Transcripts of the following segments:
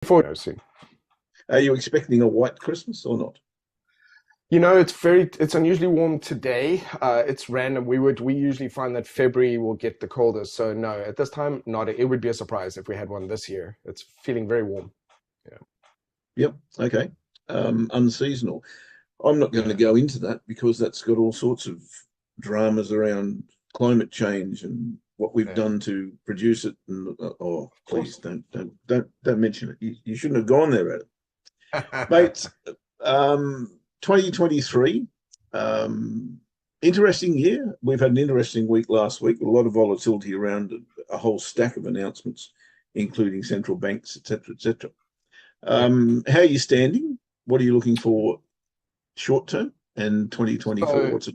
Forward soon. Are you expecting a white Christmas or not? It's unusually warm today. It's random. We usually find that February will get the coldest. So no, at this time, not. It would be a surprise if we had one this year. It's feeling very warm. Yeah. Yep. Okay. Unseasonal. I'm not going to go into that because that's got all sorts of dramas around climate change and what we've Yeah. done to produce it. And oh, please Awesome. don't mention it. You shouldn't have gone there, Adam. Mate. 2023. Um, Interesting year. We've had an interesting week last week with a lot of volatility around a whole stack of announcements, including central banks, etc., etc. Yeah. How are you standing? What are you looking for short term and 2024? So What's it?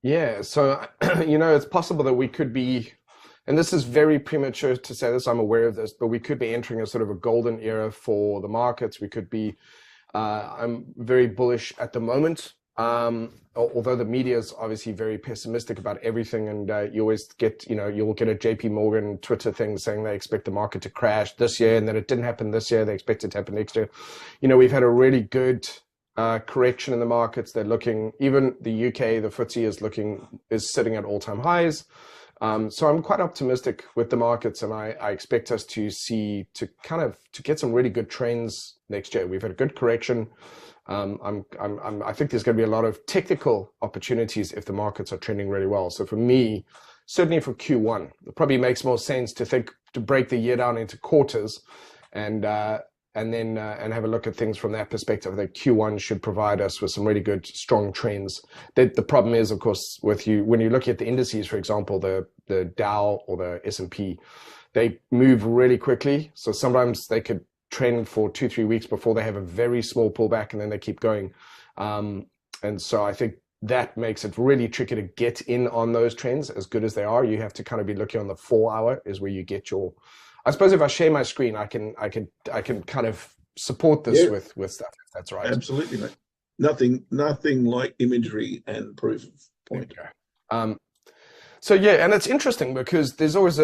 yeah. So it's possible that we could be, and this is very premature to say this. I'm aware of this, but we could be entering a sort of a golden era for the markets. We could be I'm very bullish at the moment. Although the media is obviously very pessimistic about everything, and you always get, you'll get a JP Morgan Twitter thing saying they expect the market to crash this year, and then it didn't happen this year. They expect it to happen next year. We've had a really good correction in the markets. They're looking, even the UK, the FTSE is sitting at all-time highs. So I'm quite optimistic with the markets, and I expect us to get some really good trends next year. We've had a good correction. I think there's going to be a lot of technical opportunities if the markets are trending really well. So for me, certainly for Q1, it probably makes more sense to break the year down into quarters, and then have a look at things from that perspective. That Q1 should provide us with some really good, strong trends. The problem is, of course, when you look at the indices, for example, the Dow or the S&P, they move really quickly. So sometimes they could trend for 2-3 weeks before they have a very small pullback, and then they keep going. And so I think that makes it really tricky to get in on those trends as good as they are. You have to kind of be looking on the 4 hour is where you get your. I suppose if I share my screen, I can kind of support this Yeah, with stuff, if that's right. absolutely, mate. Nothing like imagery and proof of There point. we go. So yeah, and it's interesting because there's always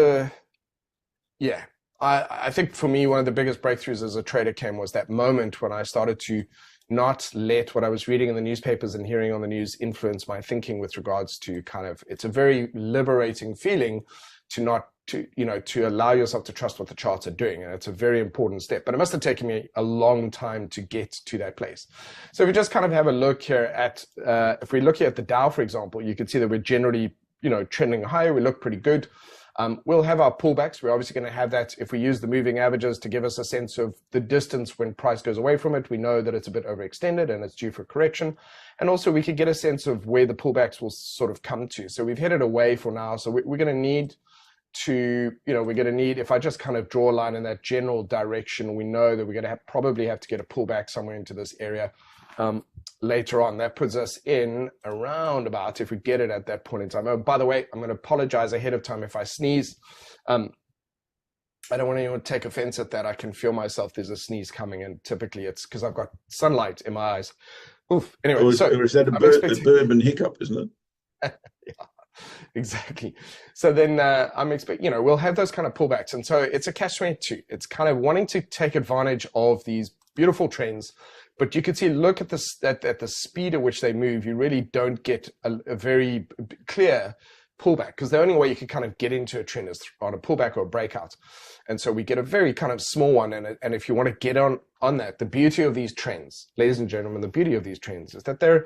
yeah. I think for me, one of the biggest breakthroughs as a trader came was that moment when I started to not let what I was reading in the newspapers and hearing on the news influence my thinking with regards to it's a very liberating feeling to not to allow yourself to trust what the charts are doing, and it's a very important step, but it must have taken me a long time to get to that place. So if we just kind of have a look here at if we look here at the Dow, for example, you can see that we're generally trending higher. We look pretty good. We'll have our pullbacks. We're obviously going to have that if we use the moving averages to give us a sense of the distance when price goes away from it. We know that it's a bit overextended and it's due for correction. And also we could get a sense of where the pullbacks will sort of come to. So we've headed away for now. So we're going to need if I just kind of draw a line in that general direction, we know that we're going to probably have to get a pullback somewhere into this area later on. That puts us in around about, if we get it at that point in time. Oh, by the way, I'm going to apologize ahead of time if I sneeze. I don't want anyone to take offense at that. I can feel myself. There's a sneeze coming, and typically it's because I've got sunlight in my eyes. Oof. Anyway, Or so is that I'm a expecting. bourbon hiccup, isn't Yeah, exactly. So then I'm expecting, we'll have those kind of pullbacks. And so it's a catch-22. It's kind of wanting to take advantage of these beautiful trends. But you can see, look at this, at the speed at which they move, you really don't get a very clear pullback, because the only way you can kind of get into a trend is on a pullback or a breakout. And so we get a very kind of small one. And if you want to get on that, the beauty of these trends, ladies and gentlemen, the beauty of these trends is that they're,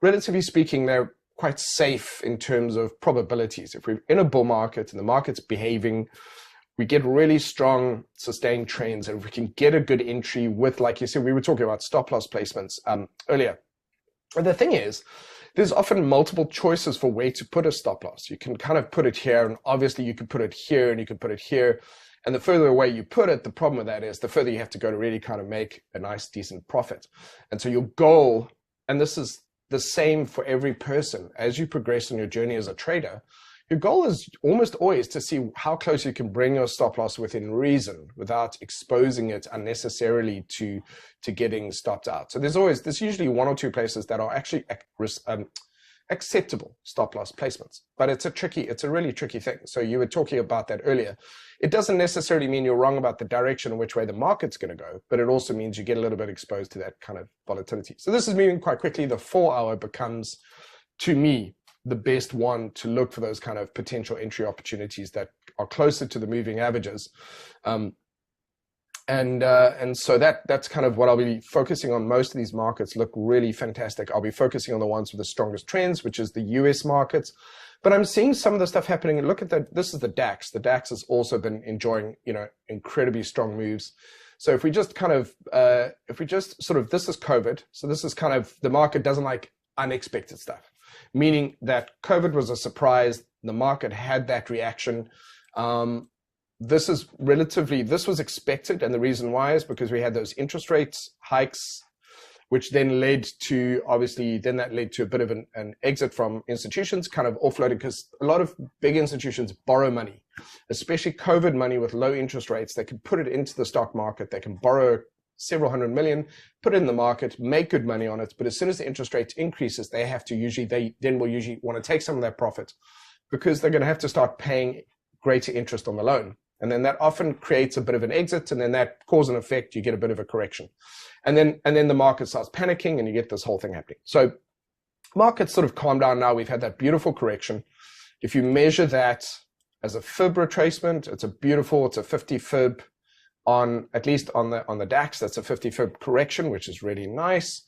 relatively speaking, they're quite safe in terms of probabilities. If we're in a bull market and the market's behaving, we get really strong sustained trends. And if we can get a good entry with, like you said, we were talking about stop loss placements earlier. And the thing is, there's often multiple choices for where to put a stop loss. You can kind of put it here, and obviously you could put it here, and you could put it here. And the further away you put it, the problem with that is the further you have to go to really kind of make a nice, decent profit. And so your goal, and this is the same for every person, as you progress in your journey as a trader, your goal is almost always to see how close you can bring your stop loss within reason without exposing it unnecessarily to getting stopped out. So there's usually one or two places that are actually acceptable stop loss placements. But it's a really tricky thing. So you were talking about that earlier. It doesn't necessarily mean you're wrong about the direction in which way the market's going to go, but it also means you get a little bit exposed to that kind of volatility. So this is moving quite quickly. The 4-hour becomes, to me, the best one to look for those kind of potential entry opportunities that are closer to the moving averages. And so that's kind of what I'll be focusing on. Most of these markets look really fantastic. I'll be focusing on the ones with the strongest trends, which is the US markets. But I'm seeing some of the stuff happening. And look at that. This is the DAX. The DAX has also been enjoying, incredibly strong moves. So if we just kind of, this is COVID. So this is kind of, the market doesn't like unexpected stuff, meaning that COVID was a surprise. The market had that reaction. This was expected, and the reason why is because we had those interest rates hikes, which then led to, that led to a bit of an exit from institutions, kind of offloading, because a lot of big institutions borrow money, especially COVID money with low interest rates. They can put it into the stock market. They can borrow several hundred million, put it in the market, make good money on it. But as soon as the interest rate increases, they will usually want to take some of that profit, because they're going to have to start paying greater interest on the loan. And then that often creates a bit of an exit, and then that cause and effect, you get a bit of a correction. And then the market starts panicking, and you get this whole thing happening. So markets sort of calm down now. We've had that beautiful correction. If you measure that as a fib retracement, it's a 50 fib at least on the DAX, that's a 50 fib correction, which is really nice.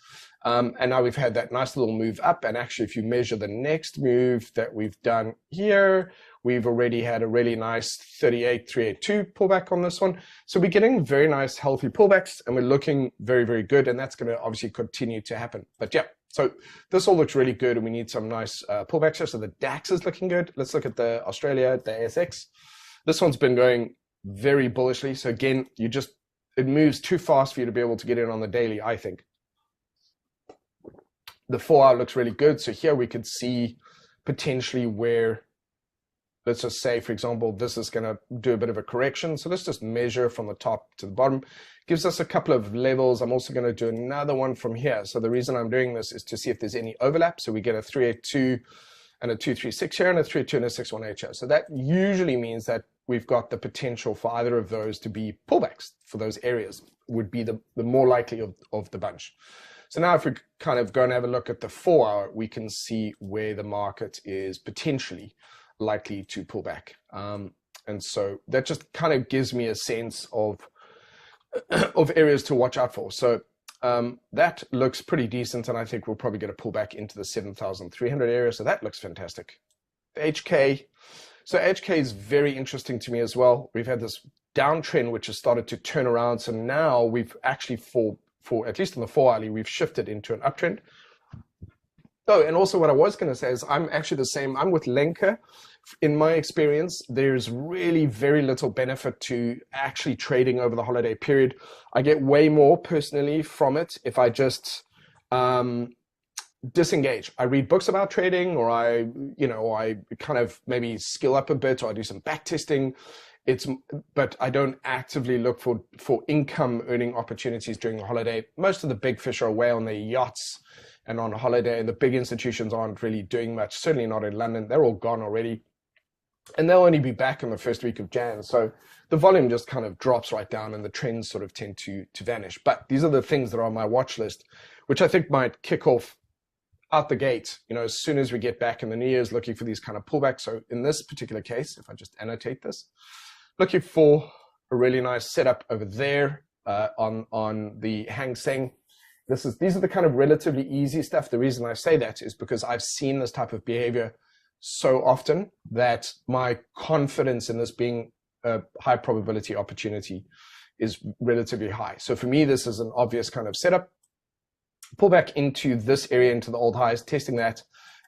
And now we've had that nice little move up. And actually, if you measure the next move that we've done here, we've already had a really nice 38,382 pullback on this one. So we're getting very nice, healthy pullbacks, and we're looking very, very good. And that's going to obviously continue to happen. But yeah, so this all looks really good, and we need some nice pullbacks here. So the DAX is looking good. Let's look at the Australia, the ASX. This one's been going very bullishly. So again, it moves too fast for you to be able to get in on the daily, I think. The 4-hour looks really good. So here we could see potentially where, let's just say, for example, this is going to do a bit of a correction. So let's just measure from the top to the bottom. Gives us a couple of levels. I'm also going to do another one from here. So the reason I'm doing this is to see if there's any overlap. So we get a 382 and a 236 here, and a 382 and a 618 here. So that usually means that we've got the potential for either of those to be pullbacks for those areas, would be the more likely of the bunch. So now if we kind of go and have a look at the 4-hour, we can see where the market is potentially likely to pull back. And so that just kind of gives me a sense of areas to watch out for. So that looks pretty decent, and I think we'll probably get a pullback into the 7,300 area. So that looks fantastic. The HK. So HK is very interesting to me as well. We've had this downtrend which has started to turn around. So now we've actually, for at least in the 4-hourly, we've shifted into an uptrend. Oh, and also what I was going to say is I'm actually the same. I'm with Lenker. In my experience, there's really very little benefit to actually trading over the holiday period. I get way more personally from it if I just disengage. I read books about trading, or I kind of maybe skill up a bit, or I do some back testing. But I don't actively look for income earning opportunities during the holiday. Most of the big fish are away on their yachts and on holiday, and the big institutions aren't really doing much, certainly not in London. They're all gone already. And they'll only be back in the first week of Jan. So the volume just kind of drops right down, and the trends sort of tend to vanish. But these are the things that are on my watch list, which I think might kick off out the gate, as soon as we get back in the New Year's, looking for these kind of pullbacks. So in this particular case, if I just annotate this, looking for a really nice setup over there on the Hang Seng. These are the kind of relatively easy stuff. The reason I say that is because I've seen this type of behavior so often that my confidence in this being a high probability opportunity is relatively high. So for me, this is an obvious kind of setup. Pull back into this area, into the old highs, testing that,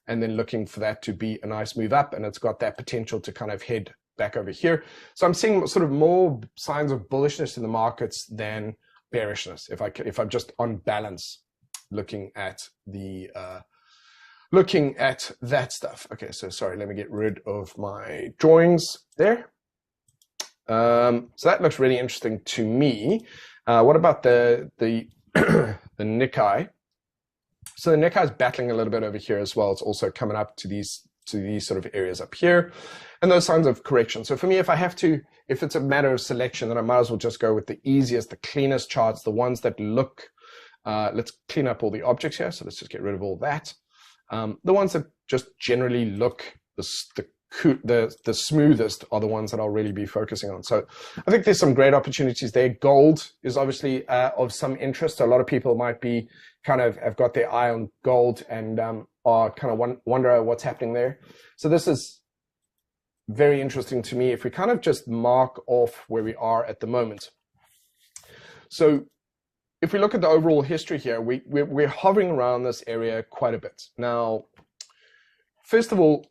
and then looking for that to be a nice move up. And it's got that potential to kind of head back over here. So I'm seeing sort of more signs of bullishness in the markets than bearishness, if I'm just on balance looking at that stuff. Okay, so sorry, let me get rid of my drawings there. So that looks really interesting to me. What about the the Nikkei? So the Nikkei is battling a little bit over here as well. It's also coming up to these sort of areas up here, and those signs of correction. So for me, if it's a matter of selection, then I might as well just go with the easiest, the cleanest charts, the ones that look, let's clean up all the objects here. So let's just get rid of all that. The ones that just generally look the smoothest are the ones that I'll really be focusing on. So I think there's some great opportunities there. Gold is obviously of some interest. A lot of people might be have got their eye on gold and are kind of wonder what's happening there. So this is very interesting to me if we kind of just mark off where we are at the moment. So if we look at the overall history here, we're hovering around this area quite a bit. Now, first of all,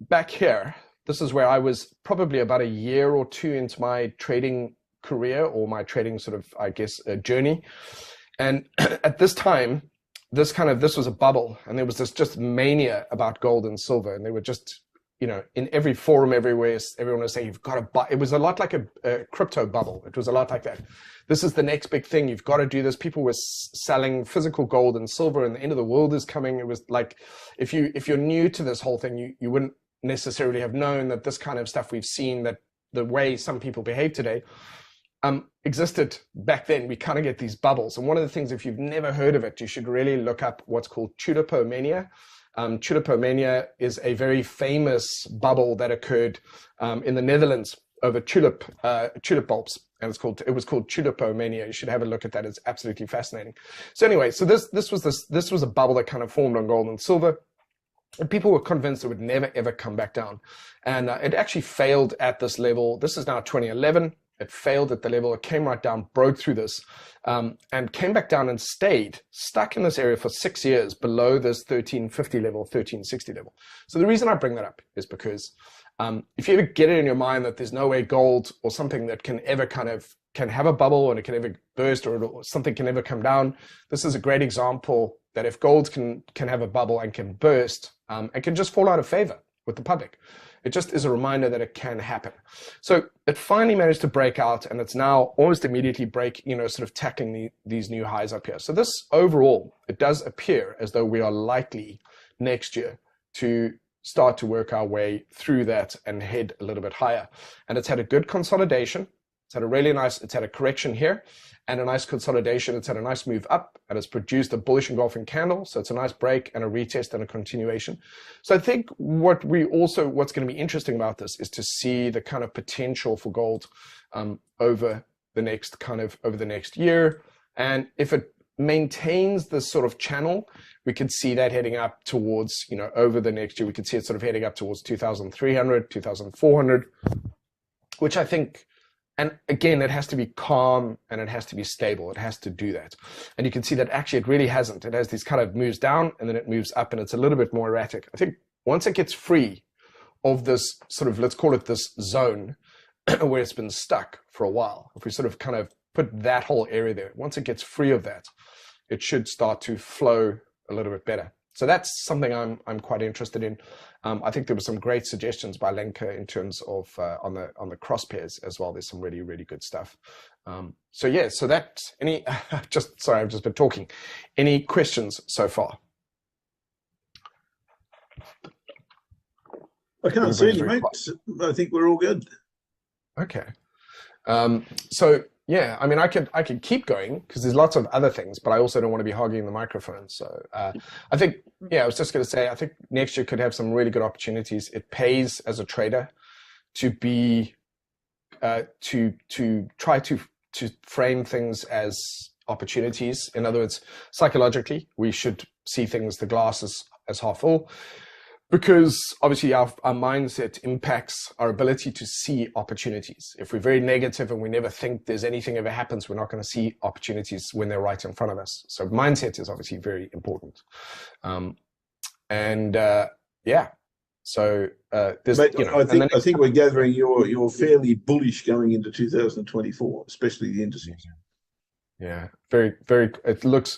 back here, this is where I was probably about a year or two into my trading career, or my trading sort of, I guess, journey. And at this time, this was a bubble, and there was this just mania about gold and silver, and they were just, in every forum everywhere, everyone was saying, you've got to buy. It was a lot like a crypto bubble. It was a lot like that. This is the next big thing. You've got to do this. People were selling physical gold and silver, and the end of the world is coming. It was like, if you're new to this whole thing, you wouldn't necessarily have known that this kind of stuff we've seen, that the way some people behave today, existed back then. We kind of get these bubbles. And one of the things, if you've never heard of it, you should really look up what's called tulipomania. Tulipomania is a very famous bubble that occurred in the Netherlands over tulip bulbs, and it was called tulipomania. You should have a look at that. It's absolutely fascinating. So anyway, so this was a bubble that kind of formed on gold and silver. And people were convinced it would never, ever come back down. And it actually failed at this level. This is now 2011. It failed at the level. It came right down, broke through this, and came back down and stayed stuck in this area for 6 years below this 1350 level, 1360 level. So the reason I bring that up is because if you ever get it in your mind that there's no way gold or something that can ever can have a bubble and it can ever burst, or something can ever come down, this is a great example that if gold can have a bubble and can burst, it can just fall out of favor with the public. It just is a reminder that it can happen. So it finally managed to break out, and it's now almost immediately sort of tackling these new highs up here. So this overall, it does appear as though we are likely next year to start to work our way through that and head a little bit higher. And it's had a good consolidation. It's had a correction here and a nice consolidation. It's had a nice move up, and it's produced a bullish engulfing candle. So it's a nice break and a retest and a continuation. So I think what's going to be interesting about this is to see the kind of potential for gold over the next year. And if it maintains this sort of channel, we could see that heading up towards, over the next year, we could see it sort of heading up towards 2,300, 2,400, which I think, and again, it has to be calm and it has to be stable. It has to do that. And you can see that actually it really hasn't. It has these kind of moves down and then it moves up, and it's a little bit more erratic. I think once it gets free of this sort of, let's call it this zone where it's been stuck for a while, if we sort of kind of put that whole area there, once it gets free of that, it should start to flow a little bit better. So that's something I'm quite interested in. I think there were some great suggestions by Lenka in terms of on the cross pairs as well. There's some really, really good stuff. So that sorry, I've just been talking. Any questions so far? I can't see any, mate. I think we're all good. Okay. So yeah, I mean, I could keep going because there's lots of other things, but I also don't want to be hogging the microphone. So I think, I was just going to say, I think next year could have some really good opportunities. It pays as a trader to be to try to frame things as opportunities. In other words, psychologically, we should see things, the glass as half full. Because obviously our mindset impacts our ability to see opportunities. If we're very negative and we never think there's anything ever happens, we're not going to see opportunities when they're right in front of us. So mindset is obviously very important. So there's, mate, I think we're gathering you're fairly bullish going into 2024, especially the indices. Yeah, very, very. It looks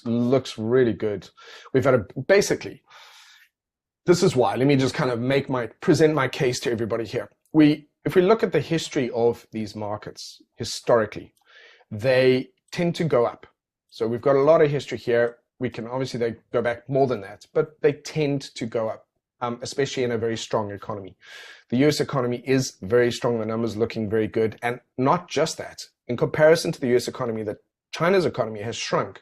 really good. We've had basically. This is why. Let me just kind of present my case to everybody here. If we look at the history of these markets, historically, they tend to go up. So we've got a lot of history here. obviously they go back more than that, but they tend to go up, especially in a very strong economy. The US economy is very strong. The numbers looking very good. And not just that, in comparison to the US economy, that China's economy has shrunk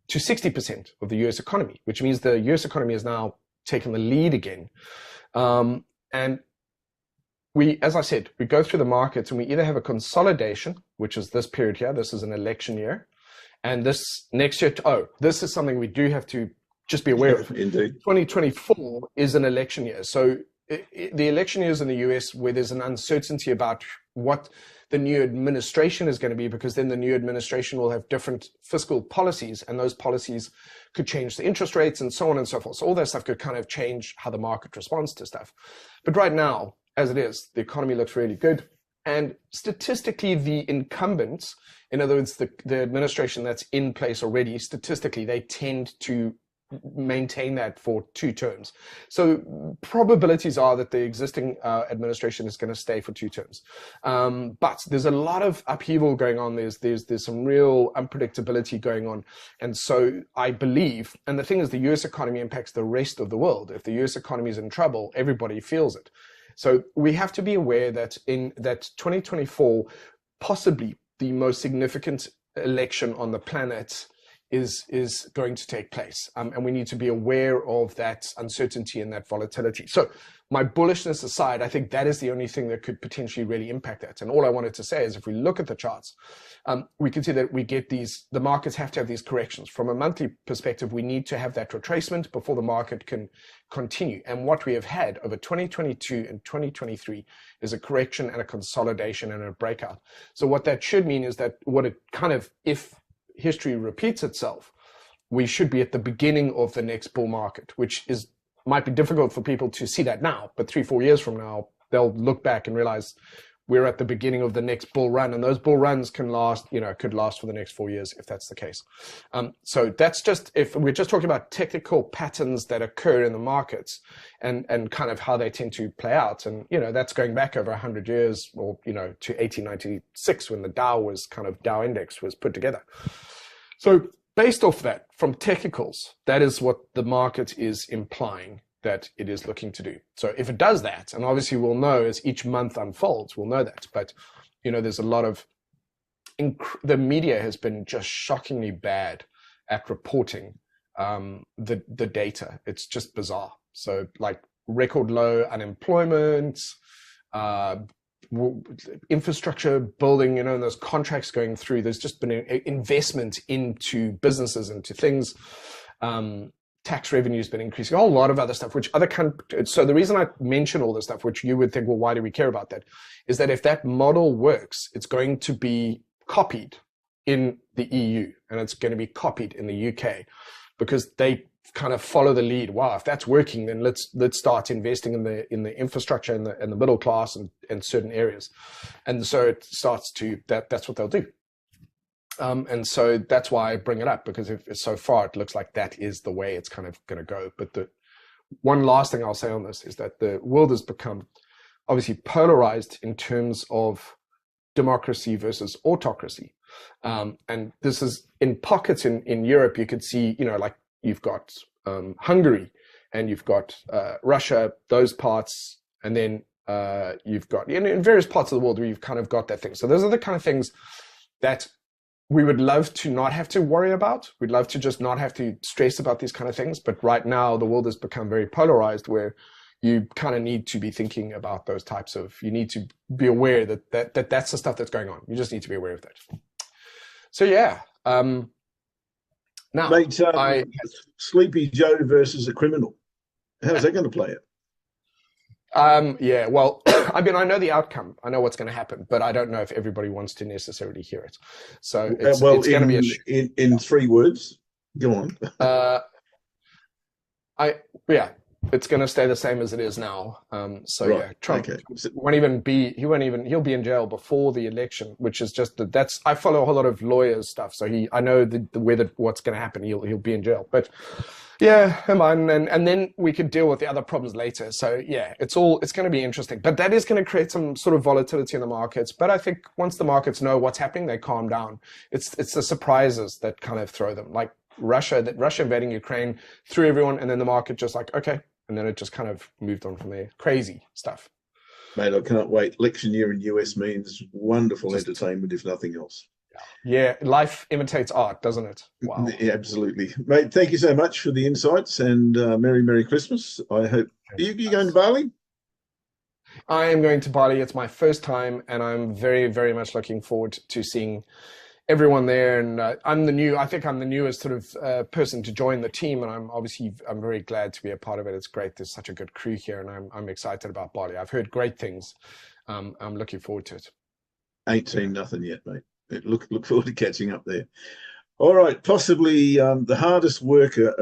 to 60% of the US economy, which means the US economy has now taken the lead again. And we, as I said, we go through the markets and we either have a consolidation, which is this period here. This is an election year. And this next year, this is something we do have to just be aware of. Indeed. 2024 is an election year. So the election years in the US where there's an uncertainty about what the new administration is going to be, because then the new administration will have different fiscal policies, and those policies could change the interest rates and so on and so forth. So all that stuff could kind of change how the market responds to stuff. But right now, as it is, the economy looks really good. And statistically, the incumbents, in other words, the administration that's in place already, statistically, they tend to maintain that for 2 terms. So probabilities are that the existing administration is going to stay for 2 terms. But there's a lot of upheaval going on. There's some real unpredictability going on. And so I believe, and the thing is, the US economy impacts the rest of the world. If the US economy is in trouble, everybody feels it. So we have to be aware that in that 2024, possibly the most significant election on the planet is going to take place. And we need to be aware of that uncertainty and that volatility. So my bullishness aside, I think that is the only thing that could potentially really impact that. And all I wanted to say is, if we look at the charts, we can see that we get the markets have to have these corrections. From a monthly perspective, we need to have that retracement before the market can continue. And what we have had over 2022 and 2023 is a correction and a consolidation and a breakout. So what that should mean is that if history repeats itself, we should be at the beginning of the next bull market, which might be difficult for people to see that now, but 3-4 years from now, they'll look back and realize we're at the beginning of the next bull run, and those bull runs could last for the next 4 years if that's the case. So that's just, if we're just talking about technical patterns that occur in the markets and kind of how they tend to play out. And, that's going back over 100 years or, to 1896 when the Dow index was put together. So based off that, from technicals, that is what the market is implying that it is looking to do. So if it does that, and obviously we'll know as each month unfolds, we'll know that. But, there's a lot of, the media has been just shockingly bad at reporting the data. It's just bizarre. So like record low unemployment, infrastructure building, and those contracts going through. There's just been an investment into businesses, into things. Tax revenue has been increasing, a whole lot of other stuff, which other countries. So the reason I mention all this stuff, which you would think, well, why do we care about that? Is that if that model works, it's going to be copied in the EU and it's going to be copied in the UK, because they kind of follow the lead. Wow, if that's working, then let's start investing in the infrastructure and the middle class and certain areas. And so it starts to, that's what they'll do. And so that's why I bring it up, because so far it looks like that is the way it's kind of going to go. But the one last thing I'll say on this is that the world has become obviously polarized in terms of democracy versus autocracy. And this is in pockets in Europe. You could see, like you've got Hungary and you've got Russia, those parts, and then you've got in various parts of the world where you've kind of got that thing. So those are the kind of things that we would love to not have to worry about. We'd love to just not have to stress about these kind of things. But right now, the world has become very polarized, where you kind of need to be thinking about those types of, you need to be aware that's the stuff that's going on. You just need to be aware of that. So, yeah. Now, Mate, Sleepy Joe versus a criminal. How's that going to play out? Yeah, well, I mean, I know the outcome. I know what's going to happen, but I don't know if everybody wants to necessarily hear it. So it's going to be in 3 words. Go on. It's going to stay the same as it is now. Trump he'll be in jail before the election, which is just I follow a whole lot of lawyers stuff, so I know what's going to happen. He'll be in jail, but. Yeah, and then we could deal with the other problems later. So yeah, it's going to be interesting, but that is going to create some sort of volatility in the markets. But I think once the markets know what's happening, they calm down. It's the surprises that kind of throw them. Like Russia invading Ukraine threw everyone, and then the market just like, okay, and then it just kind of moved on from there. Crazy stuff. Mate, I cannot wait. Election year in US means wonderful Just, entertainment, if nothing else. yeah, life imitates art, doesn't it? Wow. Yeah, absolutely. Mate, thank you so much for the insights, and Merry Christmas. I hope. Are you going to Bali? I am going to Bali. It's my first time, and I'm very, very much looking forward to seeing everyone there. And I think I'm the newest sort of person to join the team, and I'm very glad to be a part of it. It's great. There's such a good crew here, and I'm excited about Bali. I've heard great things. I'm looking forward to it. 18-0 yet, mate. Look forward to catching up there. All right, possibly the hardest worker